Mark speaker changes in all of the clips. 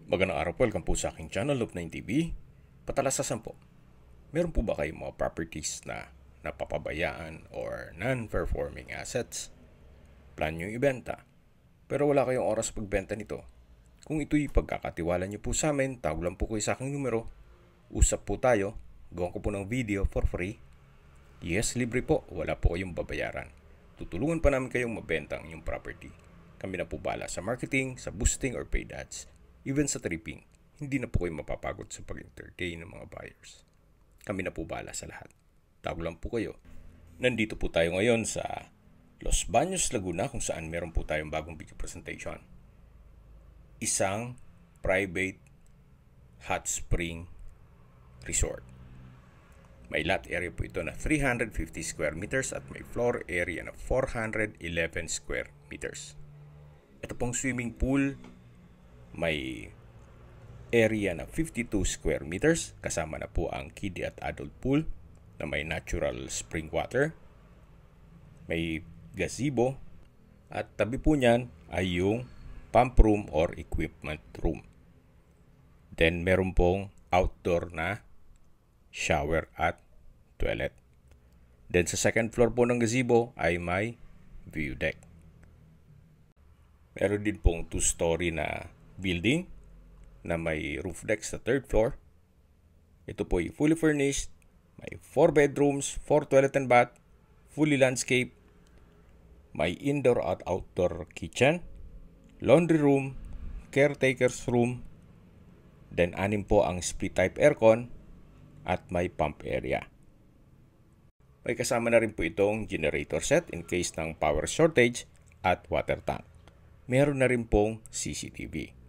Speaker 1: Magandang araw po, welcome po sa aking channel, Loop9 TV. Patalasasan po, meron po ba kayong mga properties na napapabayaan or non-performing assets? Plan nyo ibenta, pero wala kayong oras pagbenta nito. Kung ito'y pagkakatiwala nyo po sa amin, tawag lang po kayo sa aking numero. Usap po tayo, gawan ko po ng video for free. Yes, libre po, wala po kayong babayaran. Tutulungan pa namin kayong mabenta ang inyong property. Kami na po bala sa marketing, sa boosting or paid ads, even sa tripping. Hindi na po kayo mapapagod sa pag-entertain ng mga buyers. Kami na po bala sa lahat. Tawag lang po kayo. Nandito po tayo ngayon sa Los Baños, Laguna, kung saan meron po tayong bagong video presentation. Isang private hot spring resort. May lot area po ito na 350 square meters at may floor area na 411 square meters. Ito pong swimming pool may area na 52 square meters, kasama na po ang kiddie at adult pool na may natural spring water. May gazebo at tabi po niyan ay yung pump room or equipment room. Then meron pong outdoor na shower at toilet. Then sa second floor po ng gazebo ay may view deck. Meron din pong 2-story na building na may roof deck sa third floor. Ito po ay fully furnished. May 4 bedrooms, 4 toilet and bath, fully landscape. May indoor at outdoor kitchen, laundry room, caretaker's room. Then 6 po ang split type aircon at may pump area. May kasama na rin po itong generator set in case ng power shortage at water tank. Meron na rin pong CCTV.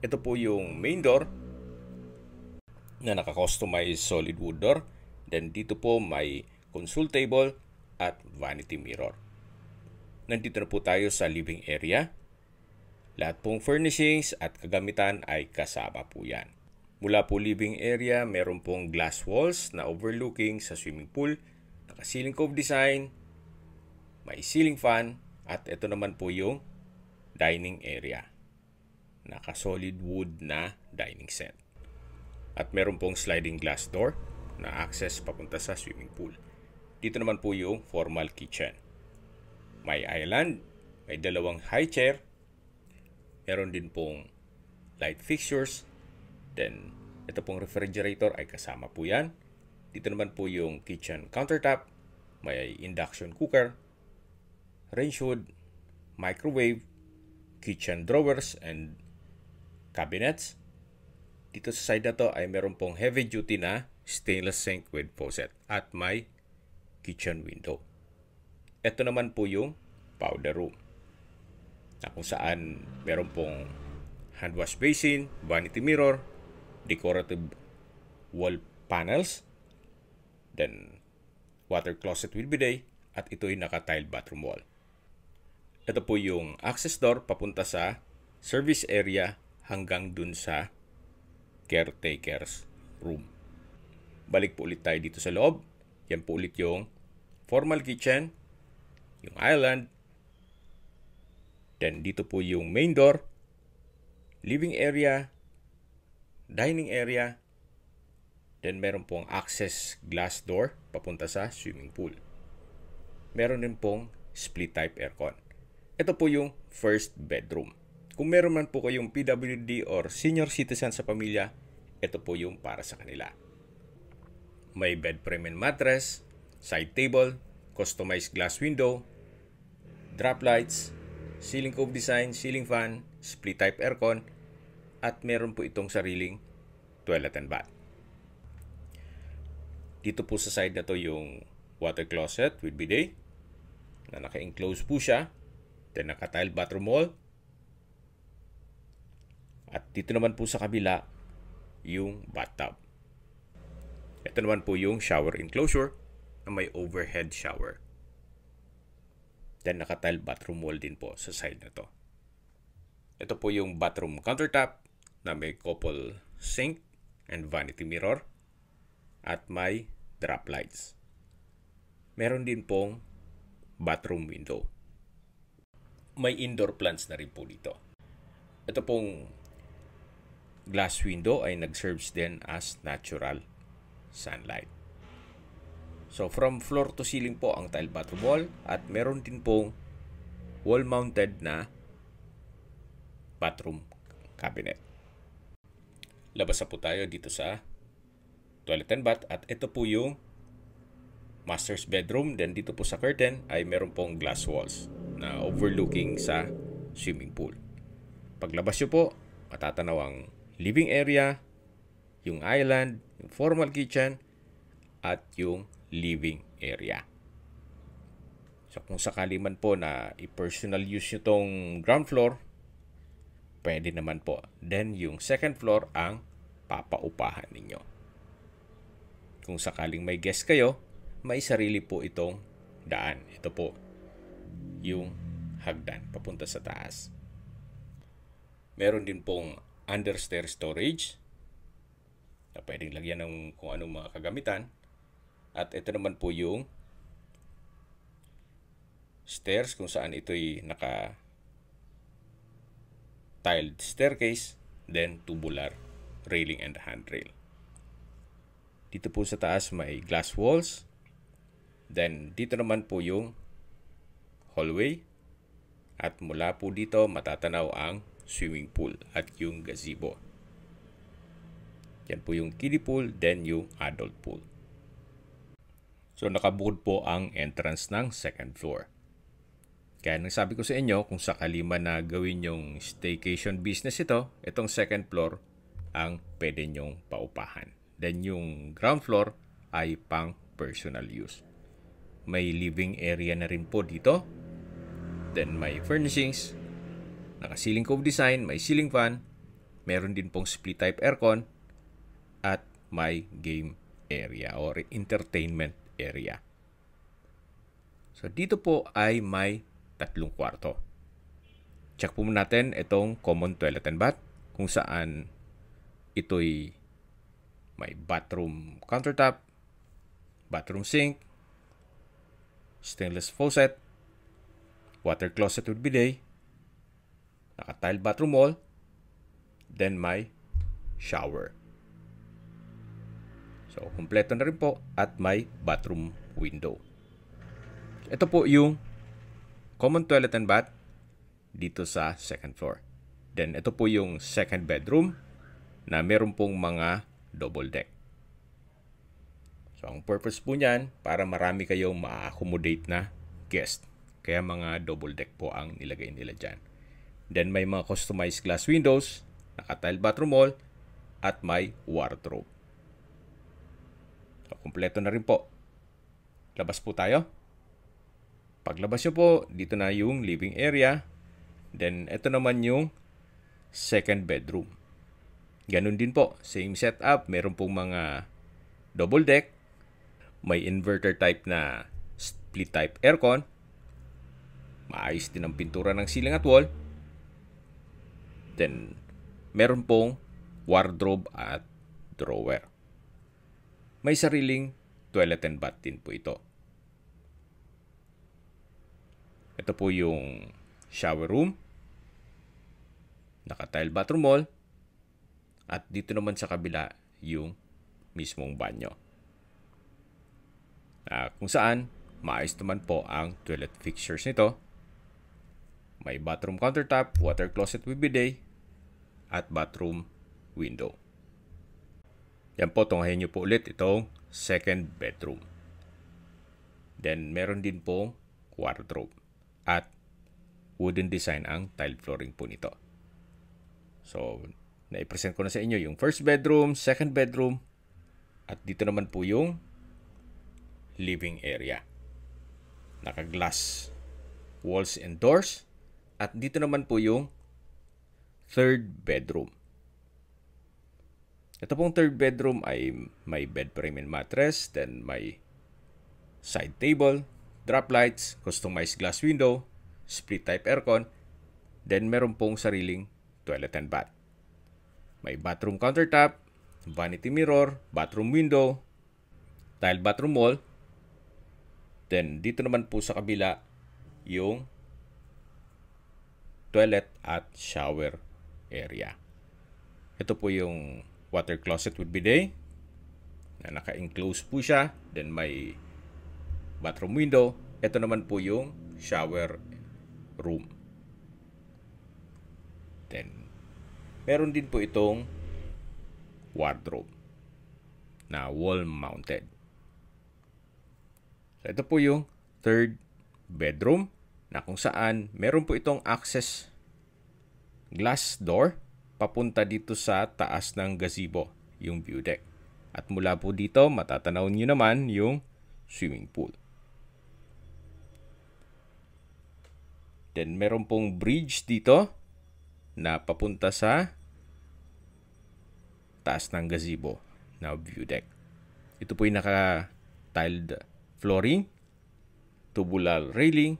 Speaker 1: Ito po yung main door na naka-customize solid wood door. Then dito po may console table at vanity mirror. Nandito na po tayo sa living area. Lahat pong furnishings at kagamitan ay kasama po yan. Mula po living area, meron pong glass walls na overlooking sa swimming pool. Naka-ceiling cove design, may ceiling fan, at ito naman po yung dining area. Naka-solid wood na dining set. At meron pong sliding glass door na access papunta sa swimming pool. Dito naman po yung formal kitchen. May island, may 2 high chair, meron din pong light fixtures, then ito pong refrigerator ay kasama po yan. Dito naman po yung kitchen countertop, may induction cooker, range hood, microwave, kitchen drawers and cabinets. Dito sa side na to ay meron pong heavy duty na stainless sink with faucet at may kitchen window. Ito naman po yung powder room na kung saan meron pong hand wash basin, vanity mirror, decorative wall panels, then water closet with bidet, at ito'y naka-tiled bathroom wall. Ito po yung access door papunta sa service area hanggang dun sa caretaker's room. Balik po ulit tayo dito sa loob. Yan po ulit yung formal kitchen, yung island, then dito po yung main door, living area, dining area, then meron pong access glass door papunta sa swimming pool. Meron din pong split type aircon. Ito po yung first bedroom. Kung meron man po kayong PWD or senior citizen sa pamilya, ito po yung para sa kanila. May bed frame and mattress, side table, customized glass window, drop lights, ceiling cove design, ceiling fan, split type aircon, at meron po itong sariling toilet and bath. Dito po sa side na to yung water closet with bidet na naka-enclose po siya. Then naka-tiled bathroom wall. At dito naman po sa kabila yung bathtub. Ito naman po yung shower enclosure na may overhead shower. Then naka-tiled bathroom wall din po sa side na to. Ito po yung bathroom countertop na may couple sink and vanity mirror at may drop lights. Meron din pong bathroom window. May indoor plants na rin po dito. Ito pong glass window ay nag-serves din as natural sunlight. So from floor to ceiling po ang tile bathroom wall at meron din pong wall-mounted na bathroom cabinet. Labas na po tayo dito sa toilet and bath at ito po yung master's bedroom. Then dito po sa curtain ay meron pong glass walls na overlooking sa swimming pool. Paglabas nyo po, matatanaw ang living area, yung island, yung formal kitchen, at yung living area. So kung sakali man po na i-personal use nyo tong ground floor, pwede naman po. Then yung second floor ang papaupahan ninyo. Kung sakaling may guest kayo, may sarili po itong daan. Ito po yung hagdan papunta sa taas. Meron din pong understair storage na pwedeng lagyan ng kung anong mga kagamitan. At ito naman po yung stairs kung saan ito'y naka-tiled staircase, then tubular railing and handrail. Dito po sa taas may glass walls. Then dito naman po yung hallway. At mula po dito matatanaw ang swimming pool at yung gazebo. Yan po yung kiddie pool, then yung adult pool. So nakabukod po ang entrance ng second floor. Kaya nang sabi ko sa inyo, kung sakali man na gawin yung staycation business ito, itong second floor ang pwede nyong paupahan. Then yung ground floor ay pang personal use. May living area na rin po dito. Then may furnishings, naka-ceiling cove design, may ceiling fan, meron din pong split type aircon, at may game area or entertainment area. So dito po ay may 3 kwarto. Check po natin itong common toilet and bath kung saan ito'y may bathroom countertop, bathroom sink, stainless faucet, water closet with bidet, naka-tile bathroom wall, then may shower. So, kumpleto na rin po at may bathroom window. Ito po yung common toilet and bath dito sa second floor. Then, ito po yung second bedroom na meron pong mga double deck. So, ang purpose po niyan, para marami kayong ma-accommodate na guest. Kaya mga double deck po ang nilagay nila dyan. Then, may mga customized glass windows, naka-tile bathroom wall, at may wardrobe. So, kumpleto na rin po. Labas po tayo. Paglabas nyo po, dito na yung living area. Then, ito naman yung second bedroom. Ganun din po. Same setup. Meron pong mga double deck. May inverter type na split type aircon. Maayos din ang pintura ng ceiling at wall. Then, meron pong wardrobe at drawer. May sariling toilet and bath din po ito. Ito po yung shower room, naka-tile bathroom wall, at dito naman sa kabila yung mismong banyo. Kung saan, maayos naman po ang toilet fixtures nito. May bathroom countertop, water closet with bidet, at bathroom window. Yan po, tunghayin nyo po ulit itong second bedroom. Then, meron din pong wardrobe. At wooden design ang tile flooring po nito. So, naipresent ko na sa inyo yung first bedroom, second bedroom, at dito naman po yung living area. Naka-glass walls and doors. At dito naman po yung third bedroom. Ito pong third bedroom ay may bed frame and mattress, then may side table, drop lights, customized glass window, split type aircon, then meron pong sariling toilet and bath. May bathroom countertop, vanity mirror, bathroom window, tile bathroom wall, then dito naman po sa kabila yung toilet at shower area. Ito po yung water closet with bidet na naka-enclose po siya. Then may bathroom window. Ito naman po yung shower room. Then meron din po itong wardrobe na wall mounted. So ito po yung third bedroom na kung saan meron po itong access glass door papunta dito sa taas ng gazebo, yung view deck. At mula po dito, matatanaw nyo naman yung swimming pool. Then meron pong bridge dito na papunta sa taas ng gazebo na view deck. Ito po yung naka-tiled flooring, tubular railing.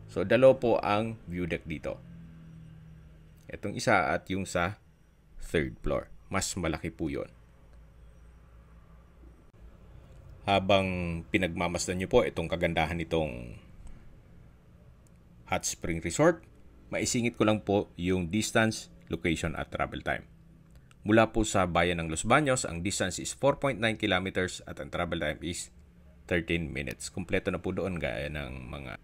Speaker 1: So, dalawa po ang view deck dito. Itong isa at yung sa third floor. Mas malaki po yun. Habang pinagmamasdan nyo po itong kagandahan nitong Hot Spring Resort, maisingit ko lang po yung distance, location at travel time. Mula po sa bayan ng Los Baños, ang distance is 4.9 kilometers at ang travel time is 13 minutes. Kompleto na po doon gaya ng mga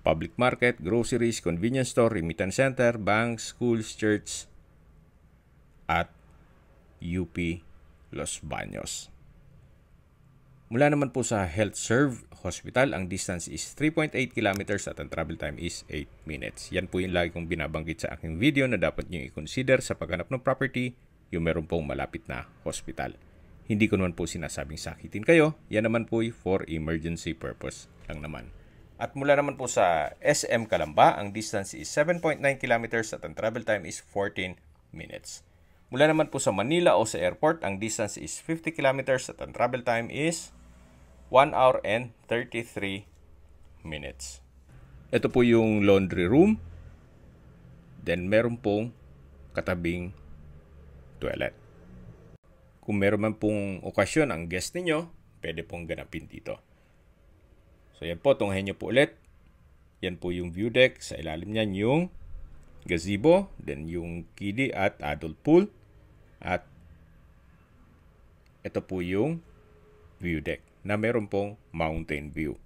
Speaker 1: public market, groceries, convenience store, remittance center, banks, schools, church, at UP Los Baños. Mula naman po sa Health Serve Hospital, ang distance is 3.8 kilometers at ang travel time is 8 minutes. Yan po yung lagi kong binabanggit sa aking video na dapat nyo i-consider sa paghanap ng property, yung meron pong malapit na hospital. Hindi ko naman po sinasabing sakitin kayo, yan naman po for emergency purpose lang naman. At mula naman po sa SM Calamba, ang distance is 7.9 kilometers at ang travel time is 14 minutes. Mula naman po sa Manila o sa airport, ang distance is 50 kilometers at ang travel time is 1 hour and 33 minutes. Ito po yung laundry room. Then meron pong katabing toilet. Kung meron man pong okasyon ang guest ninyo, pwede pong ganapin dito. So yan po, tunghayin nyo po ulit. Yan po yung view deck. Sa ilalim niyan yung gazebo, then yung kiddie at adult pool. At ito po yung view deck na meron pong mountain view.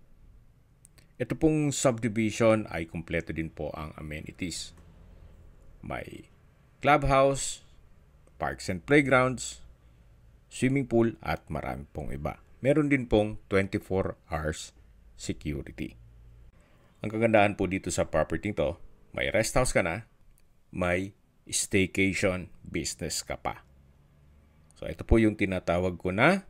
Speaker 1: Ito pong subdivision ay kumpleto din po ang amenities. May clubhouse, parks and playgrounds, swimming pool at marami pong iba. Meron din pong 24 hours security. Ang kagandahan po dito sa property to, may rest house ka na, may staycation business ka pa. So ito po yung tinatawag ko na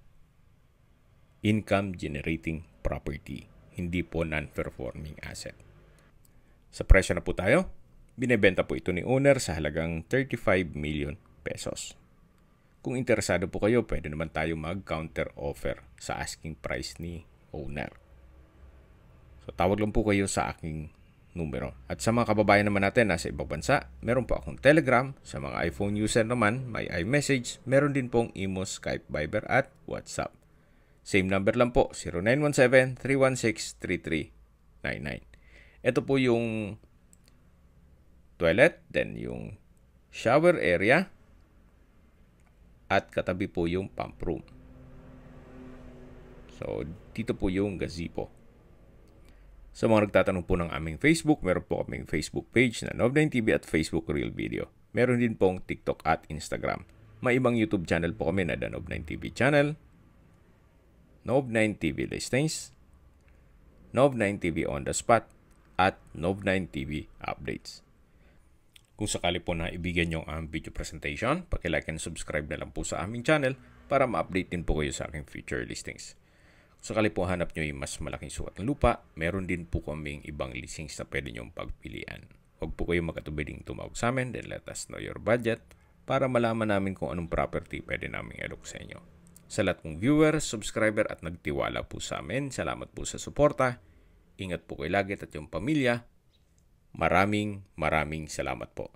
Speaker 1: income generating property, hindi po non-performing asset. Sa presyo na po tayo, binebenta po ito ni owner sa halagang 35 million pesos. Kung interesado po kayo, pwede naman tayo mag-counter offer sa asking price ni owner. So, tawag lang po kayo sa aking numero. At sa mga kababayan naman natin nasa ibang bansa, meron po akong Telegram. Sa mga iPhone user naman, may iMessage. Meron din pong Imo, Skype, Viber at WhatsApp. Same number lang po, 0917-316-3399. Ito po yung toilet, then yung shower area, at katabi po yung pump room. So, dito po yung gazebo. Sa mga nagtatanong po ng aming Facebook, meron po kaming Facebook page na Nov9TV at Facebook Real Video. Meron din pong TikTok at Instagram. May ibang YouTube channel po kami na The Nov9TV channel, Nov9TV Listings, Nov9TV On The Spot, at Nov9TV Updates. Kung sakali po na ibigyan nyo ang video presentation, paki-like and subscribe na lang po sa aming channel para ma-update din po kayo sa aking future listings. Kung sakali po hanap nyo yung mas malaking sukat ng lupa, meron din po kaming ibang listings na pwede nyong pagpilian. Huwag po kayo magkatubiding tumawag sa amin, then let us know your budget para malaman namin kung anong property pwede namin eduk sa inyo. Sa lahat kong viewer, subscriber at nagtiwala po sa amin, salamat po sa suporta. Ingat po kayo lagi at yung pamilya. Maraming salamat po.